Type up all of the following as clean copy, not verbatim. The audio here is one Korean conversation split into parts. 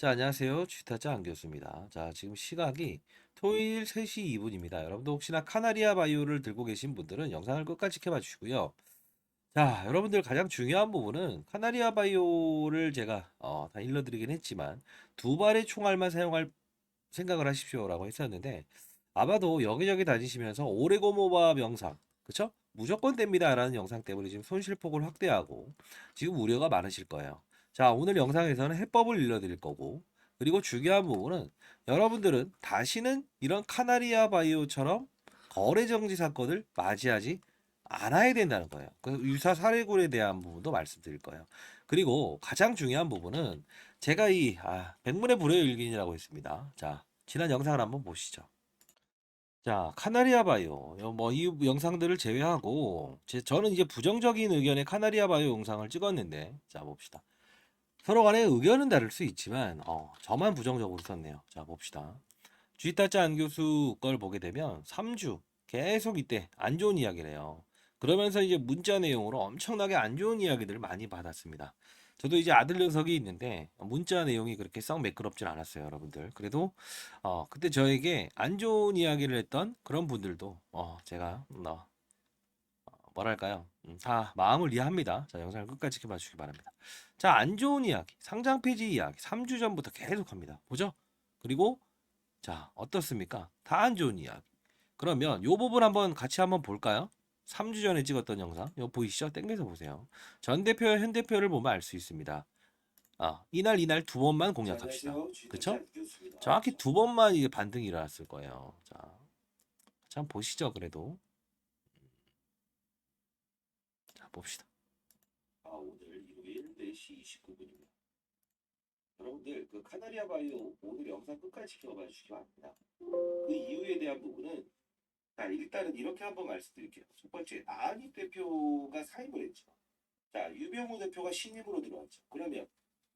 자, 안녕하세요. 주식타짜 안교수입니다. 자, 지금 시각이 토요일 3시 2분입니다. 여러분도 혹시나 카나리아 바이오를 들고 계신 분들은 영상을 끝까지 지켜봐 주시고요. 자, 여러분들 가장 중요한 부분은 카나리아 바이오를 제가 다 일러드리긴 했지만 두 발의 총알만 사용할 생각을 하십시오라고 했었는데 아마도 여기저기 다니시면서 오레고모바 명상, 그쵸? 무조건 됩니다라는 영상 때문에 지금 손실폭을 확대하고 지금 우려가 많으실 거예요. 자, 오늘 영상에서는 해법을 일러드릴 거고, 그리고 중요한 부분은 여러분들은 다시는 이런 카나리아 바이오처럼 거래 정지 사건을 맞이하지 않아야 된다는 거예요. 그 유사 사례굴에 대한 부분도 말씀드릴 거예요. 그리고 가장 중요한 부분은 제가 백문의 불여일견이라고 했습니다. 자, 지난 영상을 한번 보시죠. 자, 카나리아 바이오. 뭐 이 영상들을 제외하고 저는 이제 부정적인 의견의 카나리아 바이오 영상을 찍었는데, 자, 봅시다. 서로 간에 의견은 다를 수 있지만 저만 부정적으로 썼네요. 자, 봅시다. 주식타짜 안 교수 걸 보게 되면 3주 계속 이때 안 좋은 이야기래요. 그러면서 이제 문자 내용으로 엄청나게 안 좋은 이야기들을 많이 받았습니다. 저도 이제 아들 녀석이 있는데 문자 내용이 그렇게 썩 매끄럽진 않았어요, 여러분들. 그래도 그때 저에게 안 좋은 이야기를 했던 그런 분들도 제가 뭐랄까요? 다 마음을 이해합니다. 자, 영상을 끝까지 지켜봐 주시기 바랍니다. 자, 안 좋은 이야기, 상장 폐지 이야기 3주 전부터 계속합니다. 보죠? 그리고 자, 어떻습니까? 다 안 좋은 이야기. 그러면 요 부분 같이 한번 볼까요? 3주 전에 찍었던 영상. 이거 보이시죠? 땡겨서 보세요. 전 대표, 현 대표를 보면 알 수 있습니다. 이날 두 번만 공략합시다. 그쵸? 정확히 두 번만 이게 반등이 일어났을 거예요. 자, 참 보시죠, 그래도. 자, 봅시다. 오늘 일요일 4시 29분입니다. 여러분들, 그 카나리아 바이오 오늘 영상 끝까지 지켜봐 주시기 바랍니다. 그 이유에 대한 부분은 자, 일단은 이렇게 한번 말씀드릴게요. 첫 번째, 안익 대표가 사임을 했죠. 자, 유병우 대표가 신임으로 들어왔죠. 그러면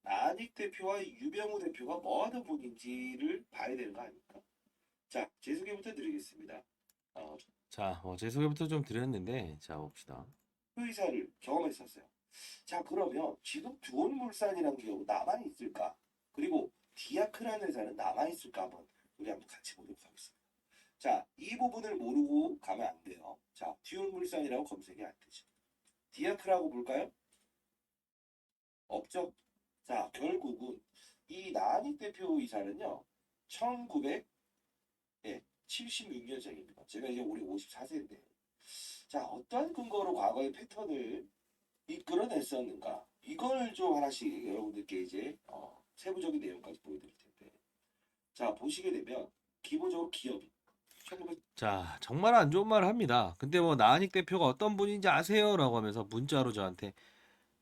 안익 대표와 유병우 대표가 뭐 하는 분인지를 봐야 되는 거 아닙니까? 자, 제 소개부터 드리겠습니다. 자, 제 소개부터 좀 드렸는데, 자, 봅시다. 의사를 경험했었어요. 자, 그러면 지금 두온물산이라는 기업은 남아있을까? 그리고 디아크라는 회사는 남아있을까? 우리 한번 같이 보도록 하겠습니다. 자, 이 부분을 모르고 가면 안 돼요. 자, 듀얼물산이라고 검색이 안 되죠. 디아크라고 볼까요? 없죠. 자, 결국은 이 나한익 대표이사는요, 1976년생입니다. 제가 이제 올해 54세인데, 자, 어떠한 근거로 과거의 패턴을 이끌어냈었는가? 이걸 좀 하나씩 여러분들께 이제 세부적인 내용까지 보여드릴 텐데, 자, 보시게 되면 기본적으로 기업이 자, 정말 안 좋은 말을 합니다. 근데 뭐 나한익 대표가 어떤 분인지 아세요라고 하면서 문자로 저한테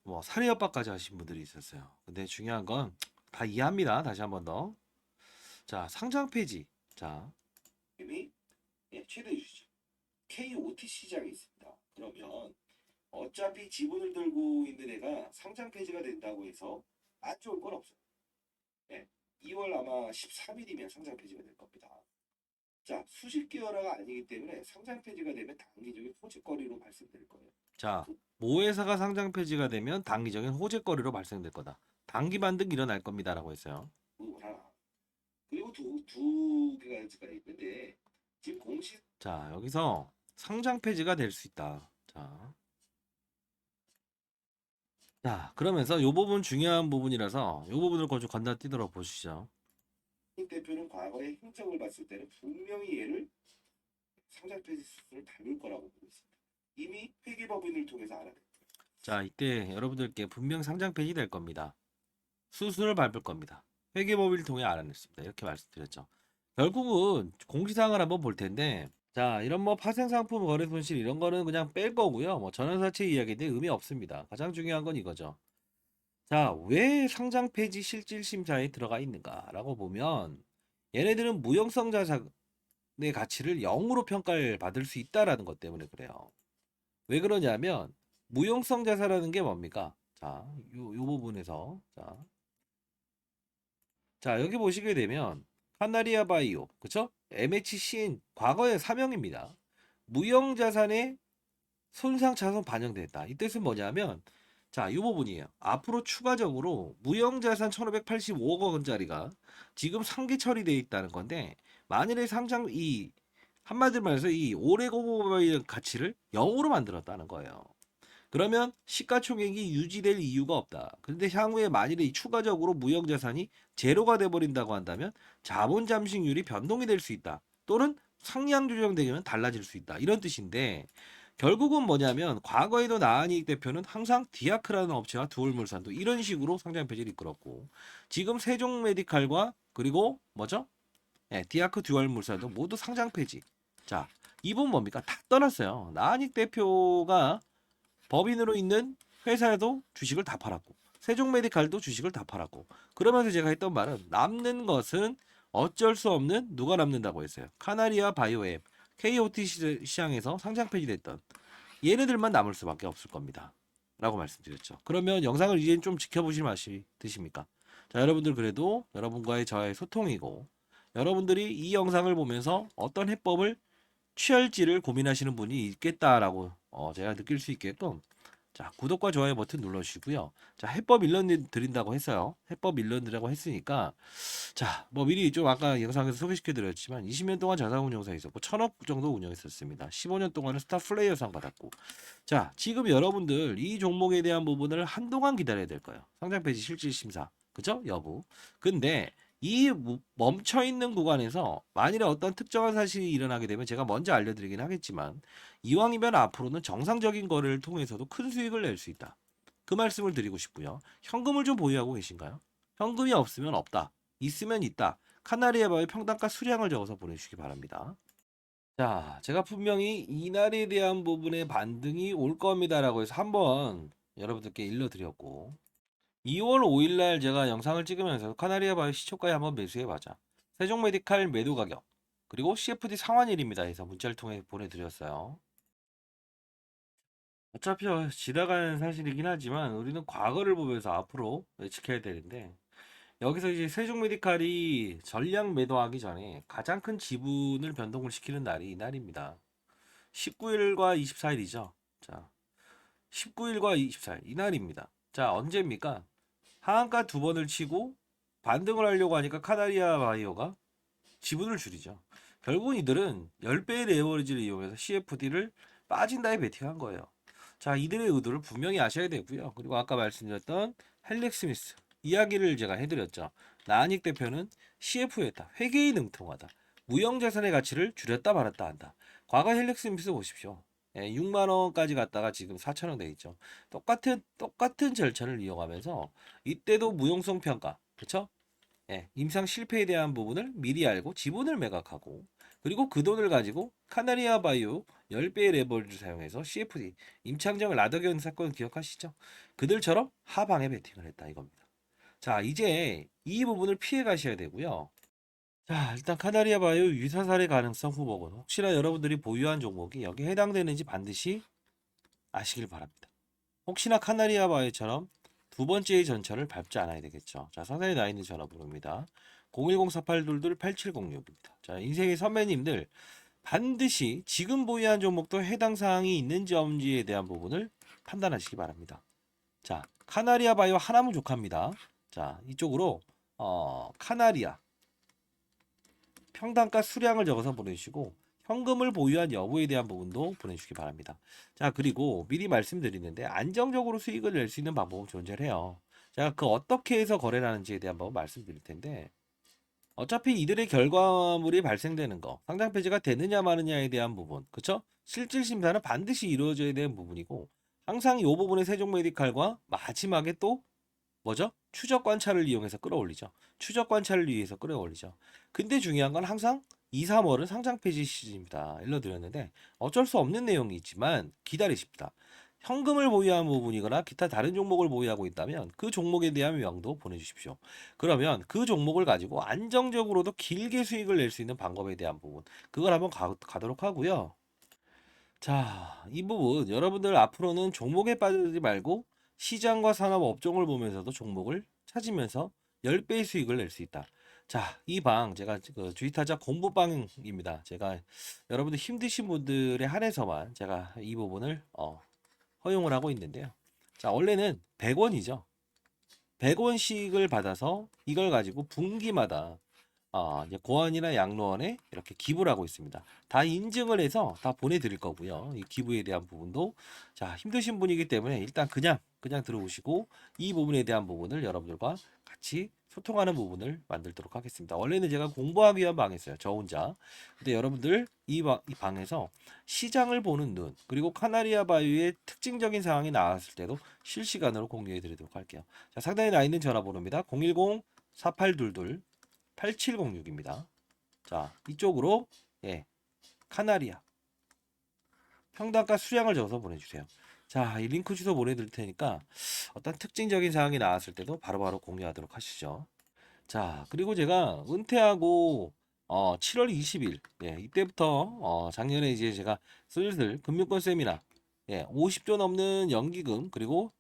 뭐 사례 협박까지 하신 분들이 있었어요. 근데 중요한 건 다 이해합니다. 다시 한번 더. 자, 상장 폐지. 자, 이미 최대 주주 KOT 시장에 있습니다. 그러면 어차피 지분을 들고 있는 애가 상장 폐지가 된다고 해서 안 좋을 건 없어요. 네, 2월 아마 13일이면 상장 폐지가 될 겁니다. 자, 수십 개월화가 아니기 때문에 상장 폐지가 되면 단기적인 호재거리로 발생될 거예요. 자, 모 회사가 상장 폐지가 되면 단기적인 호재거리로 발생될 거다. 단기 반등 일어날 겁니다라고 했어요. 하나. 그리고 두 가지가 있는데 지금 공시 자, 여기서 상장 폐지가 될 수 있다. 자. 자, 그러면서 요 부분 중요한 부분이라서 요 부분을 좀 건너뛰도록 보시죠. 이 대표는 과거에 행적을 봤을 때는 분명히 얘를 상장 폐지 수순을 밟을 거라고 보고 있습니다. 이미 회계법인을 통해서 알아냈고요. 자, 이때 여러분들께 분명 상장 폐지 될 겁니다. 수순을 밟을 겁니다. 회계법인을 통해 알아냈습니다. 이렇게 말씀드렸죠. 결국은 공시사항을 한번 볼 텐데, 자, 이런 뭐 파생상품 거래 손실 이런 거는 그냥 뺄 거고요. 뭐 전환사채 이야기인데 의미 없습니다. 가장 중요한 건 이거죠. 자, 왜 상장 폐지 실질 심사에 들어가 있는가라고 보면 얘네들은 무형성 자산의 가치를 0으로 평가를 받을 수 있다라는 것 때문에 그래요. 왜 그러냐면 무형성 자산이라는 게 뭡니까? 자, 요 부분에서 자, 여기 보시게 되면 카나리아 바이오, 그쵸? MHCN 과거의 사명입니다. 무형 자산의 손상 차손 반영됐다. 이 뜻은 뭐냐면 자, 이 부분이에요. 앞으로 추가적으로 무형자산 1585억 원짜리가 지금 상기 처리되어 있다는 건데, 만일에 한마디로 말해서 이 오레고모바일 가치를 0으로 만들었다는 거예요. 그러면 시가총액이 유지될 이유가 없다. 그런데 향후에 만일에 추가적으로 무형자산이 제로가 돼버린다고 한다면 자본 잠식률이 변동이 될 수 있다. 또는 상향 조정되면 달라질 수 있다. 이런 뜻인데 결국은 뭐냐면 과거에도 나한이익 대표는 항상 디아크라는 업체와 두얼물산도 이런 식으로 상장 폐지를 이끌었고 지금 세종메디칼과 그리고 뭐죠? 네, 디아크 듀얼물산도 모두 상장 폐지. 자, 이분 뭡니까? 다 떠났어요. 나한이익 대표가 법인으로 있는 회사에도 주식을 다 팔았고 세종메디칼도 주식을 다 팔았고 그러면서 제가 했던 말은 남는 것은 어쩔 수 없는 누가 남는다고 했어요. 카나리아 바이오앱 KOT 시장에서 상장 폐지됐던 얘네들만 남을 수밖에 없을 겁니다. 라고 말씀드렸죠. 그러면 영상을 이제 좀 지켜보실 맛이 드십니까? 자, 여러분들 그래도 여러분과의 저의 소통이고 여러분들이 이 영상을 보면서 어떤 해법을 취할지를 고민하시는 분이 있겠다라고 제가 느낄 수 있게끔 자 구독과 좋아요 버튼 눌러주시고요. 자 해법 일러 드린다고 했어요. 해법 일러 드리라고 했으니까 자 뭐 미리 좀 아까 영상에서 소개시켜 드렸지만 20년 동안 자산운용사 있었고 1000억 정도 운영했었습니다. 15년 동안은 스타 플레이어상 받았고 자 지금 여러분들 이 종목에 대한 부분을 한동안 기다려야 될 거예요. 상장 폐지 실질 심사 그죠 여부. 근데 이 멈춰 있는 구간에서 만일에 어떤 특정한 사실이 일어나게 되면 제가 먼저 알려드리긴 하겠지만 이왕이면 앞으로는 정상적인 거래를 통해서도 큰 수익을 낼 수 있다. 그 말씀을 드리고 싶고요. 현금을 좀 보유하고 계신가요? 현금이 없으면 없다. 있으면 있다. 카나리아바의 평단가 수량을 적어서 보내주시기 바랍니다. 자, 제가 분명히 이날에 대한 부분의 반등이 올 겁니다라고 해서 한번 여러분들께 일러드렸고 2월 5일 날 제가 영상을 찍으면서 카나리아 바이오 시초가에 한번 매수해 봐자. 세종 메디칼 매도 가격 그리고 CFD 상환일입니다 해서 문자를 통해 보내드렸어요. 어차피 지나가는 사실이긴 하지만 우리는 과거를 보면서 앞으로 예측해야 되는데 여기서 이제 세종 메디칼이 전량 매도하기 전에 가장 큰 지분을 변동을 시키는 날이 이날입니다. 19일과 24일이죠. 자, 19일과 24일 이날입니다. 자, 언제입니까? 하한가 두 번을 치고 반등을 하려고 하니까 카나리아 바이오가 지분을 줄이죠. 결국은 이들은 10배의 레버리지를 이용해서 CFD를 빠진다에 베팅한 거예요. 자, 이들의 의도를 분명히 아셔야 되고요. 그리고 아까 말씀드렸던 헬릭 스미스 이야기를 제가 해드렸죠. 나한익 대표는 CF였다. 회계에 능통하다. 무형자산의 가치를 줄였다 말았다 한다. 과거 헬릭 스미스 보십시오. 6만 원까지 갔다가 지금 4천 원 돼 있죠. 똑같은 절차를 이용하면서 이때도 무용성 평가, 그렇죠? 임상 실패에 대한 부분을 미리 알고 지분을 매각하고 그리고 그 돈을 가지고 카나리아 바이오 10배의 레버리지를 사용해서 CFD 임창정 라더견 사건 기억하시죠? 그들처럼 하방에 베팅을 했다 이겁니다. 자 이제 이 부분을 피해 가셔야 되고요. 자 일단 카나리아 바이오 유사살의 가능성 후보군 혹시나 여러분들이 보유한 종목이 여기에 해당되는지 반드시 아시길 바랍니다. 혹시나 카나리아 바이오처럼 두 번째의 전철을 밟지 않아야 되겠죠. 자, 상단에 나 있는 전화번호입니다. 010-4822-8706입니다. 자, 인생의 선배님들 반드시 지금 보유한 종목도 해당 사항이 있는지 없는지에 대한 부분을 판단하시기 바랍니다. 자, 카나리아 바이오 하나무 족합니다. 자, 이쪽으로 카나리아 평단가 수량을 적어서 보내주시고 현금을 보유한 여부에 대한 부분도 보내주시기 바랍니다. 자 그리고 미리 말씀드리는데 안정적으로 수익을 낼 수 있는 방법은 존재해요. 제가 그 어떻게 해서 거래를 하는지에 대한 법 말씀드릴 텐데 어차피 이들의 결과물이 발생되는 거 상장 폐지가 되느냐 마느냐에 대한 부분 그쵸? 실질 심사는 반드시 이루어져야 되는 부분이고 항상 이 부분의 세종 메디칼과 마지막에 또 뭐죠? 추적 관찰을 이용해서 끌어올리죠. 추적 관찰을 위해서 끌어올리죠. 근데 중요한 건 항상 2, 3월은 상장 폐지 시즌입니다. 일러드렸는데 어쩔 수 없는 내용이 있지만 기다리십니다. 현금을 보유한 부분이거나 기타 다른 종목을 보유하고 있다면 그 종목에 대한 명도 보내주십시오. 그러면 그 종목을 가지고 안정적으로도 길게 수익을 낼 수 있는 방법에 대한 부분 그걸 한번 가도록 하고요. 자, 이 부분 여러분들 앞으로는 종목에 빠지지 말고 시장과 산업 업종을 보면서도 종목을 찾으면서 10배의 수익을 낼 수 있다. 자, 이 방 제가 그 주식타자 공부방입니다. 제가 여러분들 힘드신 분들에 한해서만 제가 이 부분을 허용을 하고 있는데요. 자, 원래는 100원이죠. 100원씩을 받아서 이걸 가지고 분기마다 이제 고원이나 양로원에 이렇게 기부를 하고 있습니다. 다 인증을 해서 다 보내드릴 거고요. 이 기부에 대한 부분도 자 힘드신 분이기 때문에 일단 그냥 들어오시고 이 부분에 대한 부분을 여러분들과 같이 소통하는 부분을 만들도록 하겠습니다. 원래는 제가 공부하기 위한 방이었어요. 저 혼자. 근데 여러분들 이 방에서 시장을 보는 눈 그리고 카나리아 바이오의 특징적인 상황이 나왔을 때도 실시간으로 공유해 드리도록 할게요. 자, 상단에 나 있는 전화번호입니다. 010-4822 8706입니다. 자, 이쪽으로 예, 카나리아 평당가 수량을 적어서 보내주세요. 자, 이 링크 주소 보내드릴 테니까 어떤 특징적인 사항이 나왔을 때도 바로바로 공유하도록 하시죠. 자, 그리고 제가 은퇴하고 7월 20일 이때부터 작년에 이제 제가 슬슬 금융권 세미나 50조 넘는 연기금 그리고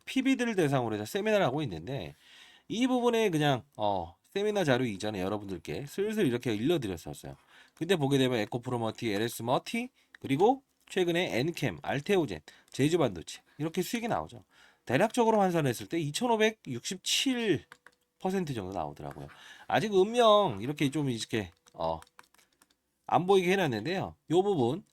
PB들을 대상으로 해서 세미나를 하고 있는데 이 부분에 그냥 세미나 자료 이전에 여러분들께 슬슬 이렇게 일러드렸었어요. 근데 보게 되면 에코프로머티, LS머티 그리고 최근에 엔캠, 알테오젠, 제주반도체 이렇게 수익이 나오죠. 대략적으로 환산했을 때 2,567% 정도 나오더라고요. 아직 음명 이렇게 좀 이렇게 안 보이게 해놨는데요. 요 부분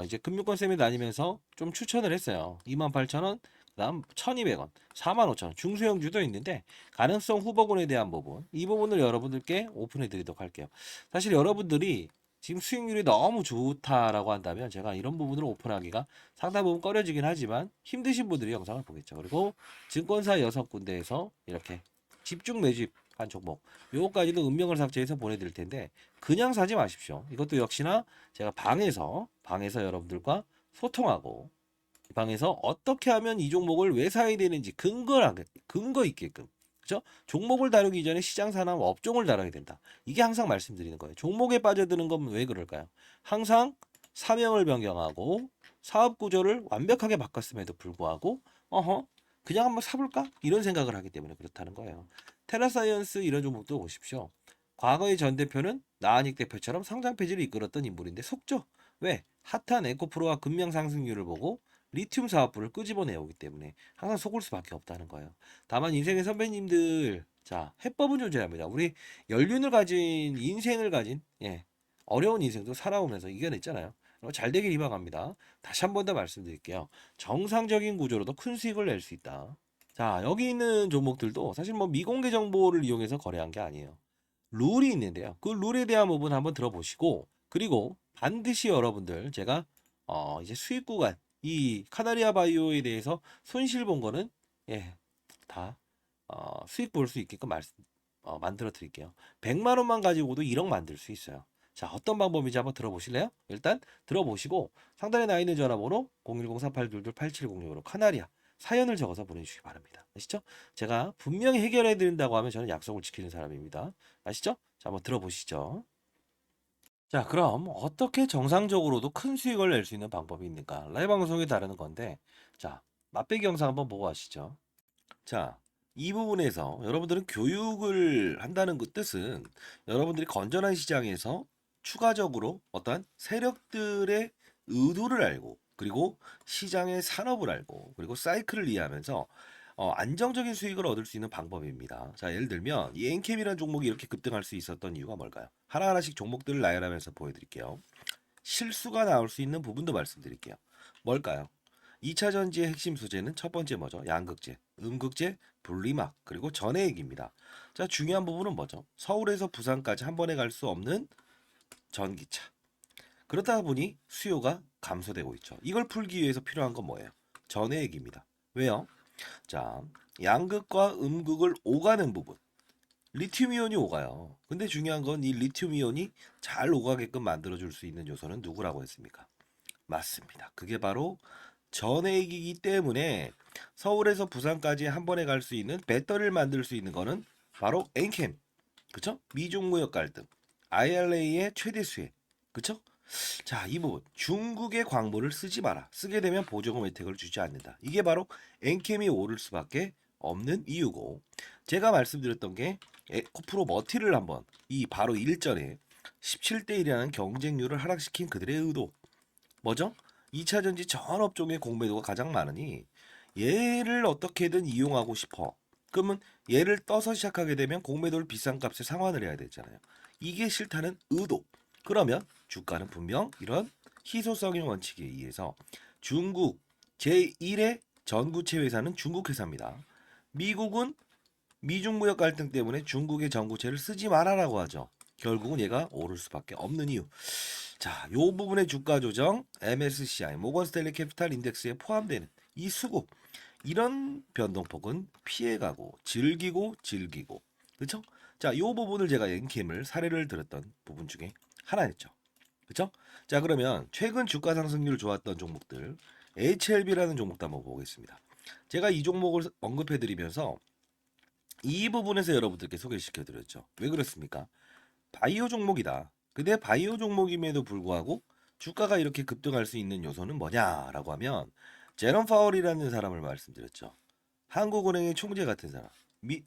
이제 금융권 쌤이 다니면서 좀 추천을 했어요. 28,000원, 그다음 1,200원, 45,000원 중소형주도 있는데 가능성 후보군에 대한 부분 이 부분을 여러분들께 오픈해 드리도록 할게요. 사실 여러분들이 지금 수익률이 너무 좋다라고 한다면 제가 이런 부분을 오픈하기가 상당 부분 꺼려지긴 하지만 힘드신 분들이 영상을 보겠죠. 그리고 증권사 6군데에서 이렇게 집중 매집한 종목 요거까지도 음명을 삭제해서 보내드릴 텐데 그냥 사지 마십시오. 이것도 역시나 제가 방에서 여러분들과 소통하고 이 방에서 어떻게 하면 이 종목을 왜 사야 되는지 근거 있게끔 그죠? 종목을 다루기 전에 시장 산업 업종을 다뤄야 된다. 이게 항상 말씀드리는 거예요. 종목에 빠져드는 건 왜 그럴까요? 항상 사명을 변경하고 사업 구조를 완벽하게 바꿨음에도 불구하고 그냥 한번 사볼까? 이런 생각을 하기 때문에 그렇다는 거예요. 테라사이언스 이런 종목도 보십시오. 과거의 전 대표는 나한익 대표처럼 상장 폐지를 이끌었던 인물인데 속죠. 왜? 핫한 에코프로와 금량 상승률을 보고 리튬 사업부를 끄집어내오기 때문에 항상 속을 수밖에 없다는 거예요. 다만 인생의 선배님들 자 해법은 존재합니다. 우리 연륜을 가진 인생을 가진 어려운 인생도 살아오면서 이겨냈잖아요. 잘 되길 희망합니다. 다시 한 번 더 말씀드릴게요. 정상적인 구조로도 큰 수익을 낼 수 있다. 자 여기 있는 종목들도 사실 뭐 미공개 정보를 이용해서 거래한 게 아니에요. 룰이 있는데요. 그 룰에 대한 부분 한번 들어보시고 그리고 반드시 여러분들 제가 이제 수익 구간 이 카나리아 바이오에 대해서 손실 본 거는 다 수익 볼 수 있게끔 만들어 드릴게요. 100만 원만 가지고도 1억 만들 수 있어요. 자, 어떤 방법인지 한번 들어보실래요? 일단 들어보시고 상단에 나 있는 전화번호 010-4822-8706으로 카나리아 사연을 적어서 보내주시기 바랍니다. 아시죠? 제가 분명히 해결해 드린다고 하면 저는 약속을 지키는 사람입니다. 아시죠? 자, 한번 들어보시죠. 자, 그럼 어떻게 정상적으로도 큰 수익을 낼 수 있는 방법이 있는가? 라이브 방송에 다루는 건데, 자, 맛배기 영상 한번 보고 가시죠. 자, 이 부분에서 여러분들은 교육을 한다는 그 뜻은 여러분들이 건전한 시장에서 추가적으로 어떤 세력들의 의도를 알고 그리고 시장의 산업을 알고 그리고 사이클을 이해하면서 안정적인 수익을 얻을 수 있는 방법입니다. 자, 예를 들면 이 엔캠이라는 종목이 이렇게 급등할 수 있었던 이유가 뭘까요? 하나하나씩 종목들을 나열하면서 보여드릴게요. 실수가 나올 수 있는 부분도 말씀드릴게요. 뭘까요? 2차 전지의 핵심 소재는 첫 번째 뭐죠? 양극재, 음극재, 분리막, 그리고 전해액입니다. 자, 중요한 부분은 뭐죠? 서울에서 부산까지 한 번에 갈 수 없는 전기차. 그렇다 보니 수요가 감소되고 있죠. 이걸 풀기 위해서 필요한 건 뭐예요? 전해액입니다. 왜요? 자, 양극과 음극을 오가는 부분. 리튬 이온이 오가요. 근데 중요한 건 이 리튬 이온이 잘 오가게끔 만들어줄 수 있는 요소는 누구라고 했습니까? 맞습니다. 그게 바로 전해액이기 때문에 서울에서 부산까지 한 번에 갈 수 있는 배터리를 만들 수 있는 거는 바로 엔캠. 그쵸? 미중 무역 갈등. IRA의 최대 수혜. 그쵸? 자, 이 부분. 중국의 광물을 쓰지 마라. 쓰게 되면 보조금 혜택을 주지 않는다. 이게 바로 엔캠이 오를 수밖에 없는 이유고. 제가 말씀드렸던 게 에코프로 머티를 한번 이 바로 일전에 17대 1이라는 경쟁률을 하락시킨 그들의 의도. 뭐죠? 2차 전지 전 업종의 공매도가 가장 많으니 얘를 어떻게든 이용하고 싶어. 그러면 얘를 떠서 시작하게 되면 공매도를 비싼 값에 상환을 해야 되잖아요. 이게 싫다는 의도. 그러면 주가는 분명 이런 희소성의 원칙에 의해서 중국 제1의 전구체 회사는 중국 회사입니다. 미국은 미중 무역 갈등 때문에 중국의 전구체를 쓰지 말아라고 하죠. 결국은 얘가 오를 수밖에 없는 이유. 자, 요 부분의 주가 조정 MSCI 모건 스탠리 캐피탈 인덱스에 포함되는 이 수급 이런 변동폭은 피해가고 즐기고 그렇죠? 자, 요 부분을 제가 엔캠을 사례를 들었던 부분 중에 하나였죠. 그렇죠? 자, 그러면 최근 주가 상승률 좋았던 종목들 HLB라는 종목도 한번 보겠습니다. 제가 이 종목을 언급해 드리면서 이 부분에서 여러분들께 소개시켜 드렸죠. 왜 그렇습니까? 바이오 종목이다. 근데 바이오 종목임에도 불구하고 주가가 이렇게 급등할 수 있는 요소는 뭐냐라고 하면 제롬 파월이라는 사람을 말씀드렸죠. 한국은행의 총재 같은 사람.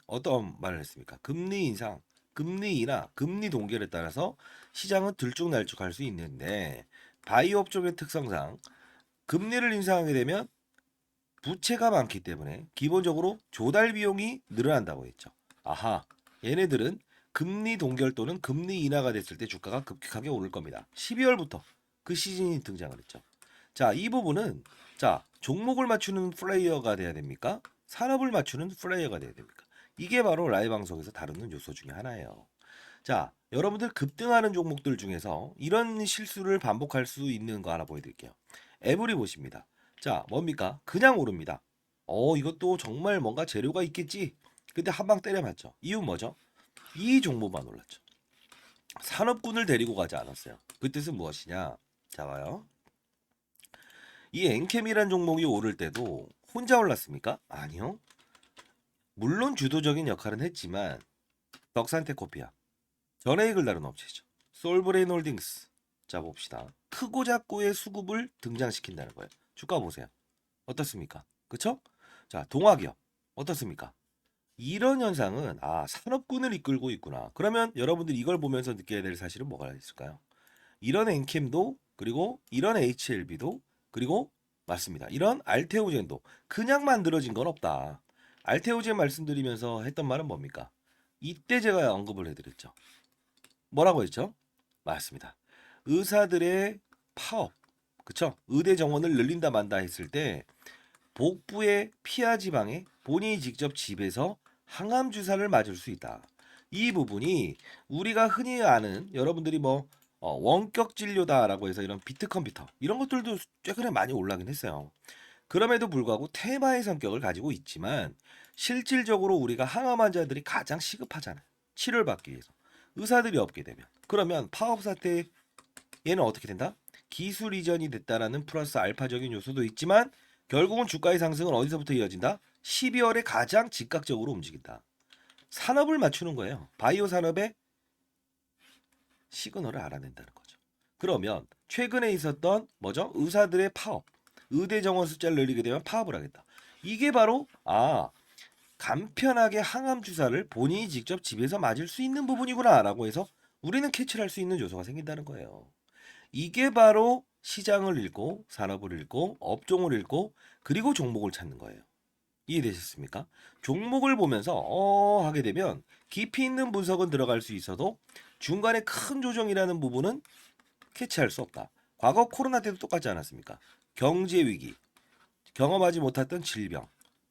어떤 말을 했습니까? 금리 인상, 금리 인하, 금리 동결에 따라서 시장은 들쭉날쭉할 수 있는데 바이오 업종의 특성상 금리를 인상하게 되면 부채가 많기 때문에 기본적으로 조달 비용이 늘어난다고 했죠. 아하, 얘네들은 금리 동결 또는 금리 인하가 됐을 때 주가가 급격하게 오를 겁니다. 12월부터 그 시즌이 등장을 했죠. 자, 이 부분은 자, 종목을 맞추는 플레이어가 돼야 됩니까? 산업을 맞추는 플레이어가 돼야 됩니까? 이게 바로 라이브 방송에서 다루는 요소 중에 하나예요. 자, 여러분들 급등하는 종목들 중에서 이런 실수를 반복할 수 있는 거 하나 보여드릴게요. 에브리 보십니다. 자, 뭡니까? 그냥 오릅니다. 이것도 정말 뭔가 재료가 있겠지. 근데 한 방 때려맞죠. 이유 뭐죠? 이 종목만 올랐죠. 산업군을 데리고 가지 않았어요. 그 뜻은 무엇이냐? 자, 봐요. 이 엔캠이란 종목이 오를 때도 혼자 올랐습니까? 아니요. 물론 주도적인 역할은 했지만 덕산테코피아, 전해익을 다룬 업체죠. 솔브레인 홀딩스. 자, 봅시다. 크고 작고의 수급을 등장시킨다는 거예요. 주가 보세요. 어떻습니까? 그쵸? 자, 동화기업 어떻습니까? 이런 현상은 산업군을 이끌고 있구나. 그러면 여러분들 이걸 보면서 느껴야 될 사실은 뭐가 있을까요? 이런 엔캠도 그리고 이런 HLB도 그리고 맞습니다. 이런 알테오젠도 그냥 만들어진 건 없다. 알테오젠 말씀드리면서 했던 말은 뭡니까? 이때 제가 언급을 해드렸죠. 뭐라고 했죠? 맞습니다. 의사들의 파업, 그쵸? 의대 정원을 늘린다 만다 했을 때 복부의 피하 지방에 본인이 직접 집에서 항암 주사를 맞을 수 있다. 이 부분이 우리가 흔히 아는 여러분들이 원격 진료다라고 해서 이런 비트 컴퓨터 이런 것들도 최근에 많이 올라긴 했어요. 그럼에도 불구하고 테마의 성격을 가지고 있지만 실질적으로 우리가 항암 환자들이 가장 시급하잖아요. 치료를 받기 위해서. 의사들이 없게 되면. 그러면 파업 사태 얘는 어떻게 된다? 기술 이전이 됐다라는 플러스 알파적인 요소도 있지만 결국은 주가의 상승은 어디서부터 이어진다? 12월에 가장 즉각적으로 움직인다. 산업을 맞추는 거예요. 바이오 산업의 시그널을 알아낸다는 거죠. 그러면 최근에 있었던 뭐죠? 의사들의 파업, 의대 정원 숫자를 늘리게 되면 파업을 하겠다. 이게 바로 간편하게 항암 주사를 본인이 직접 집에서 맞을 수 있는 부분이구나라고 해서 우리는 캐치를 할 수 있는 요소가 생긴다는 거예요. 이게 바로 시장을 읽고 산업을 읽고 업종을 읽고 그리고 종목을 찾는 거예요. 이해되셨습니까? 종목을 보면서 하게 되면 깊이 있는 분석은 들어갈 수 있어도 중간에 큰 조정이라는 부분은 캐치할 수 없다. 과거 코로나 때도 똑같지 않았습니까? 경제 위기, 경험하지 못했던 질병,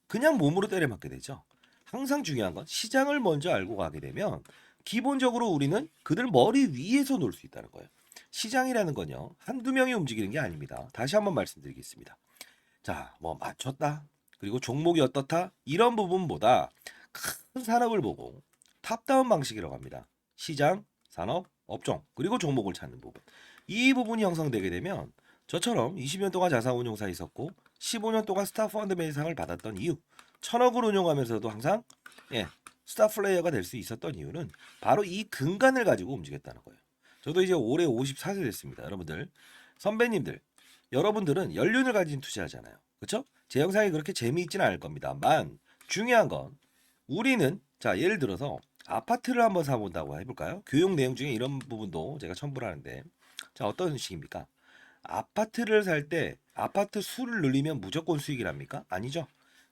그냥 몸으로 때려맞게 되죠. 항상 중요한 건 시장을 먼저 알고 가게 되면 기본적으로 우리는 그들 머리 위에서 놀 수 있다는 거예요. 시장이라는 건요, 한두 명이 움직이는 게 아닙니다. 다시 한번 말씀드리겠습니다. 자, 맞췄다. 그리고 종목이 어떻다? 이런 부분보다 큰 산업을 보고 탑다운 방식이라고 합니다. 시장, 산업, 업종, 그리고 종목을 찾는 부분. 이 부분이 형성되게 되면 저처럼 20년 동안 자산운용사 있었고 15년 동안 스타 펀드 매상을 받았던 이유, 1000억을 운용하면서도 항상 스타 플레이어가 될 수 있었던 이유는 바로 이 근간을 가지고 움직였다는 거예요. 저도 이제 올해 54세 됐습니다. 여러분들, 선배님들, 여러분들은 연륜을 가진 투자하잖아요. 그렇죠? 제 영상이 그렇게 재미있지는 않을 겁니다만 중요한 건 우리는 자, 예를 들어서 아파트를 한번 사본다고 해볼까요? 교육 내용 중에 이런 부분도 제가 첨부를 하는데 자, 어떤 식입니까? 아파트를 살 때 아파트 수를 늘리면 무조건 수익이랍니까? 아니죠.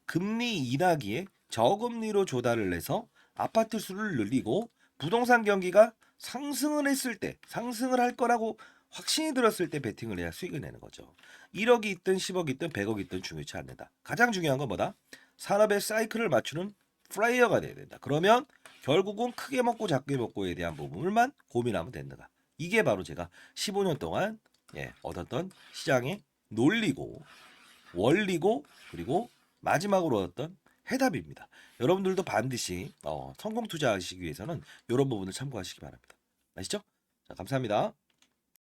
금리 인하기에 저금리로 조달을 해서 아파트 수를 늘리고 부동산 경기가 상승을 했을 때, 상승을 할 거라고 확신이 들었을 때 베팅을 해야 수익을 내는 거죠. 1억이 있든 10억이 있든 100억이 있든 중요치 않는다. 가장 중요한 건 뭐다? 산업의 사이클을 맞추는 플레이어가 돼야 된다. 그러면 결국은 크게 먹고 작게 먹고에 대한 부분을만 고민하면 된다. 이게 바로 제가 15년 동안 얻었던 시장의 논리고 원리고 그리고 마지막으로 얻었던 해답입니다. 여러분들도 반드시 성공 투자하시기 위해서는 이런 부분을 참고하시기 바랍니다. 아시죠? 자, 감사합니다.